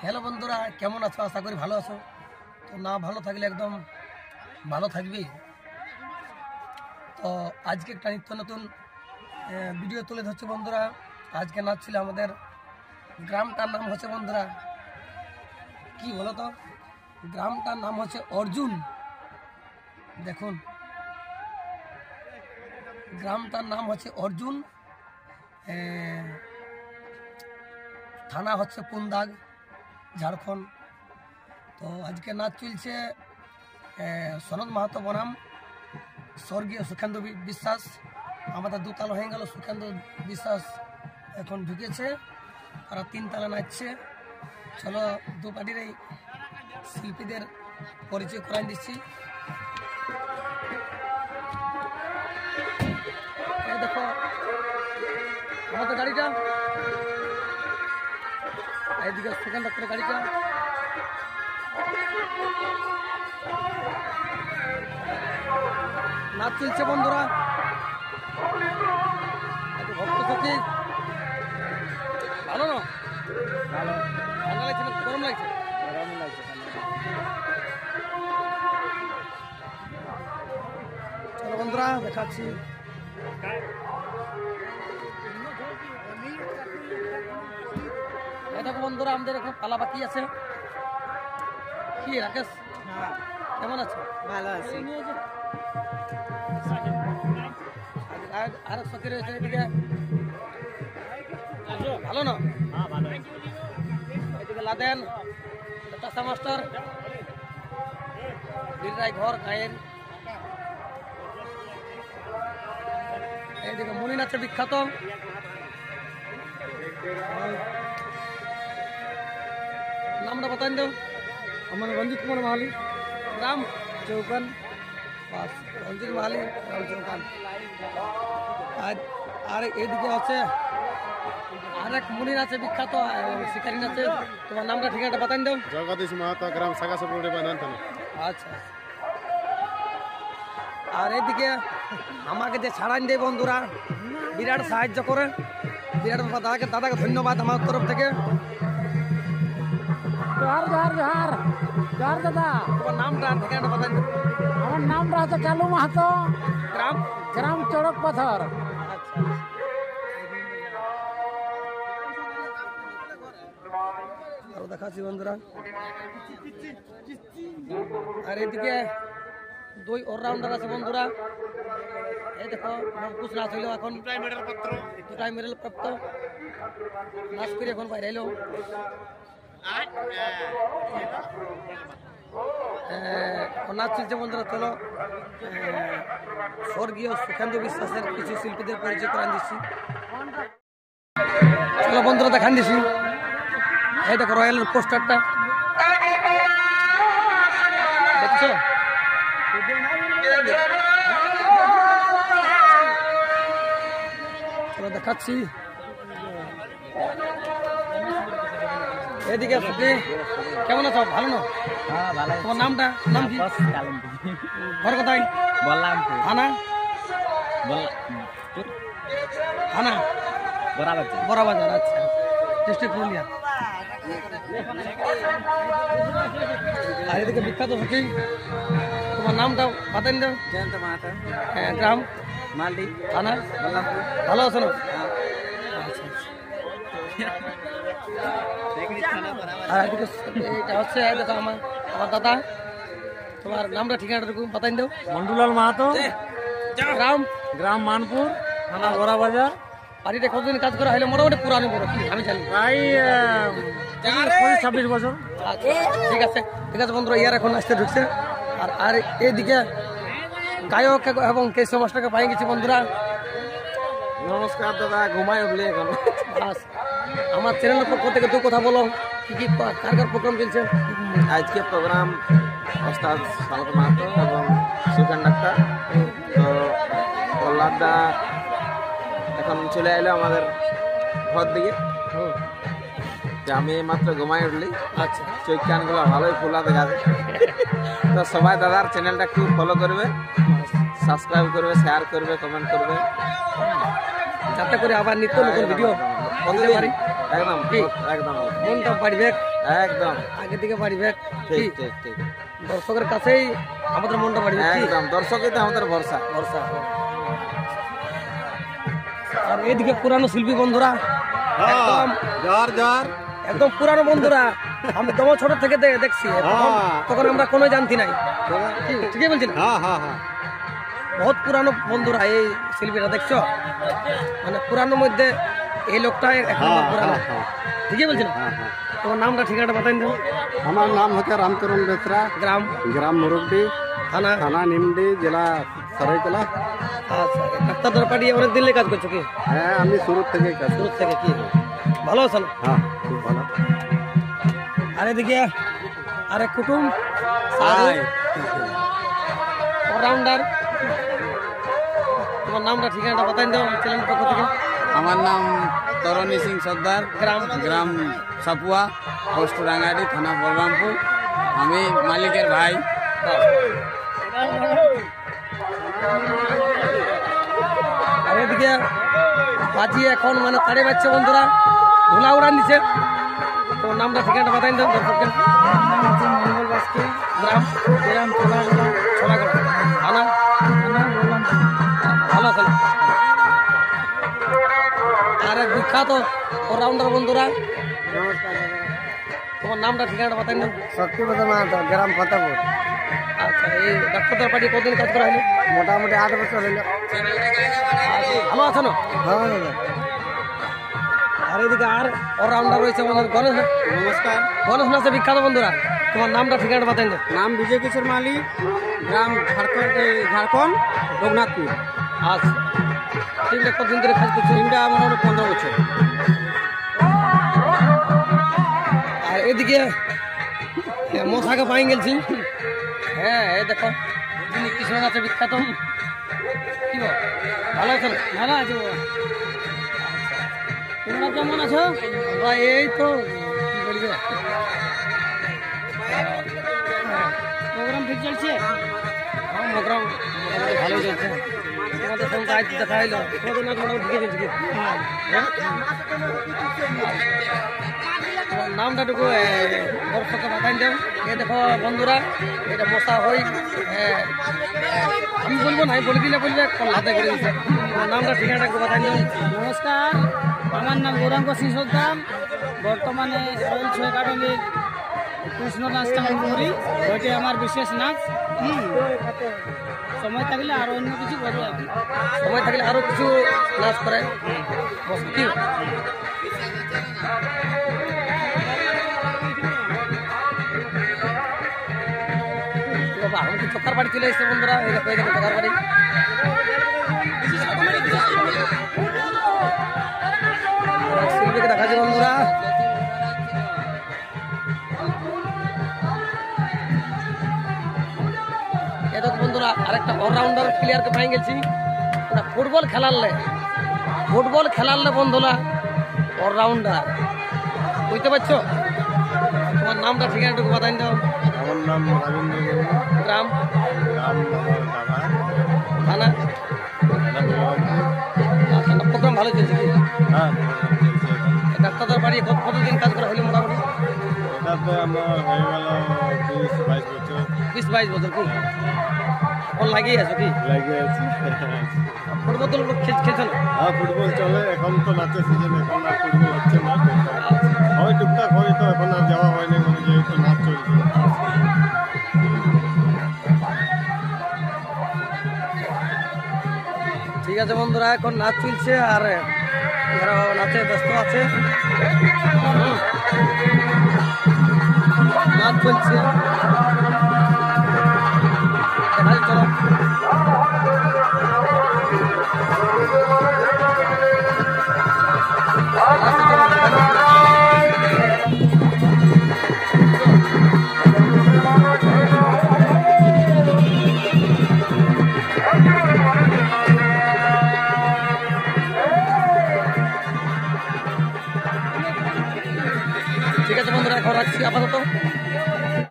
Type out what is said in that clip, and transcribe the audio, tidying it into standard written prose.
Hello বন্ধুরা, কেমন আছো? আশা করি ভালো আছো। তো না ভালো থাকলে একদম ভালো থাকবেই। তো আজকে একটা নিত্য নতুন ভিডিও তুলে ধরছে বন্ধুরা। আজকে নাচ ছিল আমাদের গ্রামটার নাম হচ্ছে বন্ধুরা কি বলো তো, গ্রামটার নাম হচ্ছে অর্জুন। দেখুন, গ্রামটার নাম হচ্ছে অর্জুন, থানা হচ্ছে পুন্দাগ, ঝাড়খণ্ড। তো আজকে নাচ চলছে সনদ মাহাতো বনাম স্বর্গীয় সুখেন্দু বিশ্বাস। আমাদের দুতাল হয়ে গেল, সুখেন্দু বিশ্বাস এখন ঢুকেছে, তারা তিনতলা নাচছে। চলো দু পার্টির এই শিল্পীদের পরিচয় করাই দিচ্ছি। এই দেখো আমাদের গাড়িটা, এইদিকে সুখেন ডাক্তারের গাড়িটা। নাচ চলছে বন্ধুরা, ভক্ত সখী। ভালো না? ভালো। ঠান্ডা লাগছে না গরম লাগছে? গরম লাগছে। চলো বন্ধুরা দেখাচ্ছি। দেখো বন্ধুরা, আমাদের এখন পালা বাকি আছে। কি রাকেশ, কেমন আছে? ভালো আছি। আর সখী রয়েছে এদিকে, ভালো না? এদিকে লাদেন, চাষা মাস্টার, বীররাই ঘর গায়ের। এইদিকে মুনি নাচে বিখ্যাত। নামটা বতান দাও। আমার রঞ্জিত কুমার মাহালি, গ্রাম চৌকান। রঞ্জিত মাহালি, গ্রাম চৌকান। আর এইদিকে আছে আরেক মুনি নাচে বিখ্যাত, শিকারী নাচে। তোমার নামটা ঠিকানাটা বাতান দাও। জগদীশ মাহাতো, গ্রাম সাগাসপুর বানান থানা। আচ্ছা। আর এদিকে আমাকে যে ছাড়ান দেয় বন্ধুরা, বিরাট সাহায্য করে, বিরাট দাদাকে ধন্যবাদ আমার তরফ থেকে। জোহার জোহার জোহার জোহার দাদা। তোমার নামটা ঠিকানাটা বাতান দাও। আমার নামটা হচ্ছে কালু মাহাতো, গ্রাম গ্রাম চড়ক পাথর। আচ্ছা। আরো দেখাচ্ছি বন্ধুরা। আর এদিকে দুই অলরাউন্ডার আছে বন্ধুরা। এই দেখো নবকুশ নাচ হইল এখন, দুটাই মেডেল প্রাপ্ত নাচ করে এখন বাইরে এলো। নাচ চলছে বন্ধুরা। চলো স্বর্গীয় সুখেন্দু বিশ্বাসের কিছু শিল্পীদের পরিচয় করান দিচ্ছি। চলো বন্ধুরা দেখান দিচ্ছি। এই দেখো রয়্যালের পোস্টারটা দেখছো? চলো দেখাচ্ছি। এদিকে সুখী, কেমন আছো? ভালো না? হ্যাঁ ভালো। তোমার নামটা নাম কি? ঘর কোথায়? বললাম থানা থানা বড়াবাজার। আচ্ছা, ডিস্ট্রিক্ট পুরুলিয়া। আর এদিকে বিখ্যাত সুখী, তোমার নামটা বাতান দাও। জয়ন্ত মাহাতো, হ্যাঁ, গ্রাম মালদি, থানা বললামপুর। ভালো আছো না? আর এদিকে এটা হচ্ছে দেখো আমার দাদা। তোমার নামটা ঠিকানাটা বাতান দাও। মন্ডুলাল মাহাতো, গ্রাম গ্রাম মানপুর, থানা বড়াবাজার। বাড়িতে কতদিন কাজ করা হলো? মোটামুটি পুরানো বড় কি আমি জানি, প্রায় 26 বছর। আচ্ছা, ঠিক আছে ঠিক আছে বন্ধুরা। ইয়ার এখন আসতে ঢুকছে। আর এইদিকে গায়ক এবং কেশব মাস্টারকে পাই গেছি বন্ধুরা। নমস্কার দাদা, ঘুমাই উঠলে এখন। আমার চ্যানেলের পক্ষ থেকে দু কথা বলো, কি কার প্রোগ্রাম চলছে? আজকে প্রোগ্রাম ওস্তাদ সনদ মাহাতো এবং সুখেন ডাক্তার। তো প্রহ্লাদদা এখন চলে এলো আমাদের ঘর দিকে। যে আমি মাত্র ঘুমাই উঠলি। আচ্ছা, চোখ কানগুলো ভালোই খোলা দেখা যায়। তো সবাই দাদার চ্যানেলটা একটু ফলো করবে, সাবস্ক্রাইব করবে, শেয়ার করবে, কমেন্ট করবে, যাতে করে আবার নিত্য নতুন ভিডিও প্রতিদিন পারি একদম কি? একদম মনটা বাড়বে একদম আগের দিকে বাড়বে ঠিক ঠিক ঠিক দর্শকের কাছেই আমাদের মনটা বাড়বে কি? একদম দর্শকই তো আমাদের ভরসা ভরসা আর এদিকে পুরানো শিল্পী বন্ধুরা একদম জোর জোর একদম পুরানো বন্ধুরা আমি তোমার ছোট থেকে দেখছি তখন আমরা কোনো জানতি নাই ঠিকই বলছি না হ্যাঁ হ্যাঁ হ্যাঁ বহুত পুরানো বন্ধুরা এই শিল্পীরা দেখছো মানে পুরানোর মধ্যে এই লোকটা এক নম্বর পুরানো ঠিকই বলছি না তোমার নামটা ঠিকানাটা বাতাই দাও আমার নাম হচ্ছে রামচরণ বেসরা গ্রাম গ্রাম মুরুগডি থানা থানা নিমডি জেলা সরাইকলা। আচ্ছা ডাক্তারদের পাঠিয়ে অনেক দিন কাজ করছো কি হ্যাঁ আমি শুরু থেকে কাজ শুরু থেকে কি ভালো আছো না হ্যাঁ খুব ভালো আর এদিকে আরেক কুটুম হাই অলরাউন্ডার তোমার নামটা ঠিকানাটা বাতাই দাও চ্যানেলের পক্ষ থেকে আমার নাম তরণী সিং সর্দার গ্রাম গ্রাম সাপুয়া পোস্ট রাঙ্গাটি থানা বলরামপুর আমি মালিকের ভাই আর এদিকে বাজি এখন মানে তাড়ে বাচ্চা বন্ধুরা ধুলা উড়ান দিচ্ছে তোমার নামটা ঠিকানাটা বাতাই দাও দর্শককে মঙ্গল বাসকে গ্রাম গ্রাম ছোলাগোলা ছড়াগড় থানা বললাম ভালো আছেন আর এক বিখ্যাত অলরাউন্ডার বন্ধুরা তোমার নামটা ঠিকানাটা বাতাই দাও শক্তিপদ মাহাতো গ্রাম ফতাপুর আচ্ছা এই ডাক্তারদের পাঠিয়ে কতদিন কাজ করা হলো মোটামুটি 8 বছর হইল। ভালো আছো না ভালো দাদা আর এদিকে আর অলরাউন্ডার রয়েছে আমাদের গণেশ নমস্কার গণেশ নাচে বিখ্যাত বন্ধুরা তোমার নামটা ঠিকানাটা বাতাই দাও নাম বিজয় কিশোর মালি গ্রাম ঝাড়খণ্ড রঘুনাথপুর আচ্ছা টিমটা কতদিন ধরে কাজ করছো টিমটা মোটামুটি 15 বছর আর এদিকে মশাকে পাই গেছি হ্যাঁ এই দেখো যিনি কৃষ্ণ নাচে বিখ্যাত কি বল ভালো আছো না? ভালো আছো তোমরা কেমন আছো আমরা এই তো কি বলবে প্রোগ্রাম ঠিক চলছে হ্যাঁ প্রোগ্রাম মোটামুটি ভালোই চলছে তোমাদের সঙ্গে আজ দেখা হইলো তোমাদের নাচ মোটামুটি ঠিকই চলছে কি হ্যাঁ? তোমার নামটা টুকু দর্শককে বাতাই দাও এ দেখো বন্ধুরা এটা মশা হই আমি বলবো না আমি বলে দিলে বলবে হাতে করে দিচ্ছে তোমার নামটা ঠিকানাটা একটু বাতাই দাও নমস্কার আমার নাম গৌরাঙ্গ সিং সর্দার বর্তমানে রয়েছে একাডেমির কৃষ্ণ নাচটা আমি করি ওইটি আমার বিশেষ নাচ সময় থাকলে আরো অন্য কিছু করি আর কি। সময় থাকলে আরো কিছু নাচ করে কি বাবা আমি তো চোখার বাড়ি চলে এসেছে বন্ধুরা এই দেখো এই দেখো চোখার বাড়ি শিল্পীকে দেখা যায় বন্ধুরা এ দেখো বন্ধুরা আরেকটা অলরাউন্ডার প্লেয়ারকে পাই গেছি ওটা ফুটবল খেলালে বন্ধুরা অলরাউন্ডার বুঝতে পারছো তোমার নামটা ঠিকানাটুকু বাতাই দাও আমার নাম রবীন্দ্র গ্রাম গ্রাম দাদা থানা আচ্ছা প্রোগ্রাম ভালো চলছে কি হ্যাঁ ডাক্তারদের বাড়ি কতদিন কাজ করা হলো মোটামুটি এটা তো আমার হয়ে গেল 20-22 বছর 20-22 বছর কি এখন লাগিয়ে আছো কি লাগে আছি ফুটবল তো খেলছো না হ্যাঁ ফুটবল চলে এখন তো নাচের সিজন এখন আর ফুটবল হচ্ছে না হয় টুকটাক হয় তো এখন আর যাওয়া হয়নি মানে যেহেতু নাচ চলছে ঠিক আছে বন্ধুরা এখন নাচ চলছে আর এরা নাচে ব্যস্ত আছে নাচ চলছে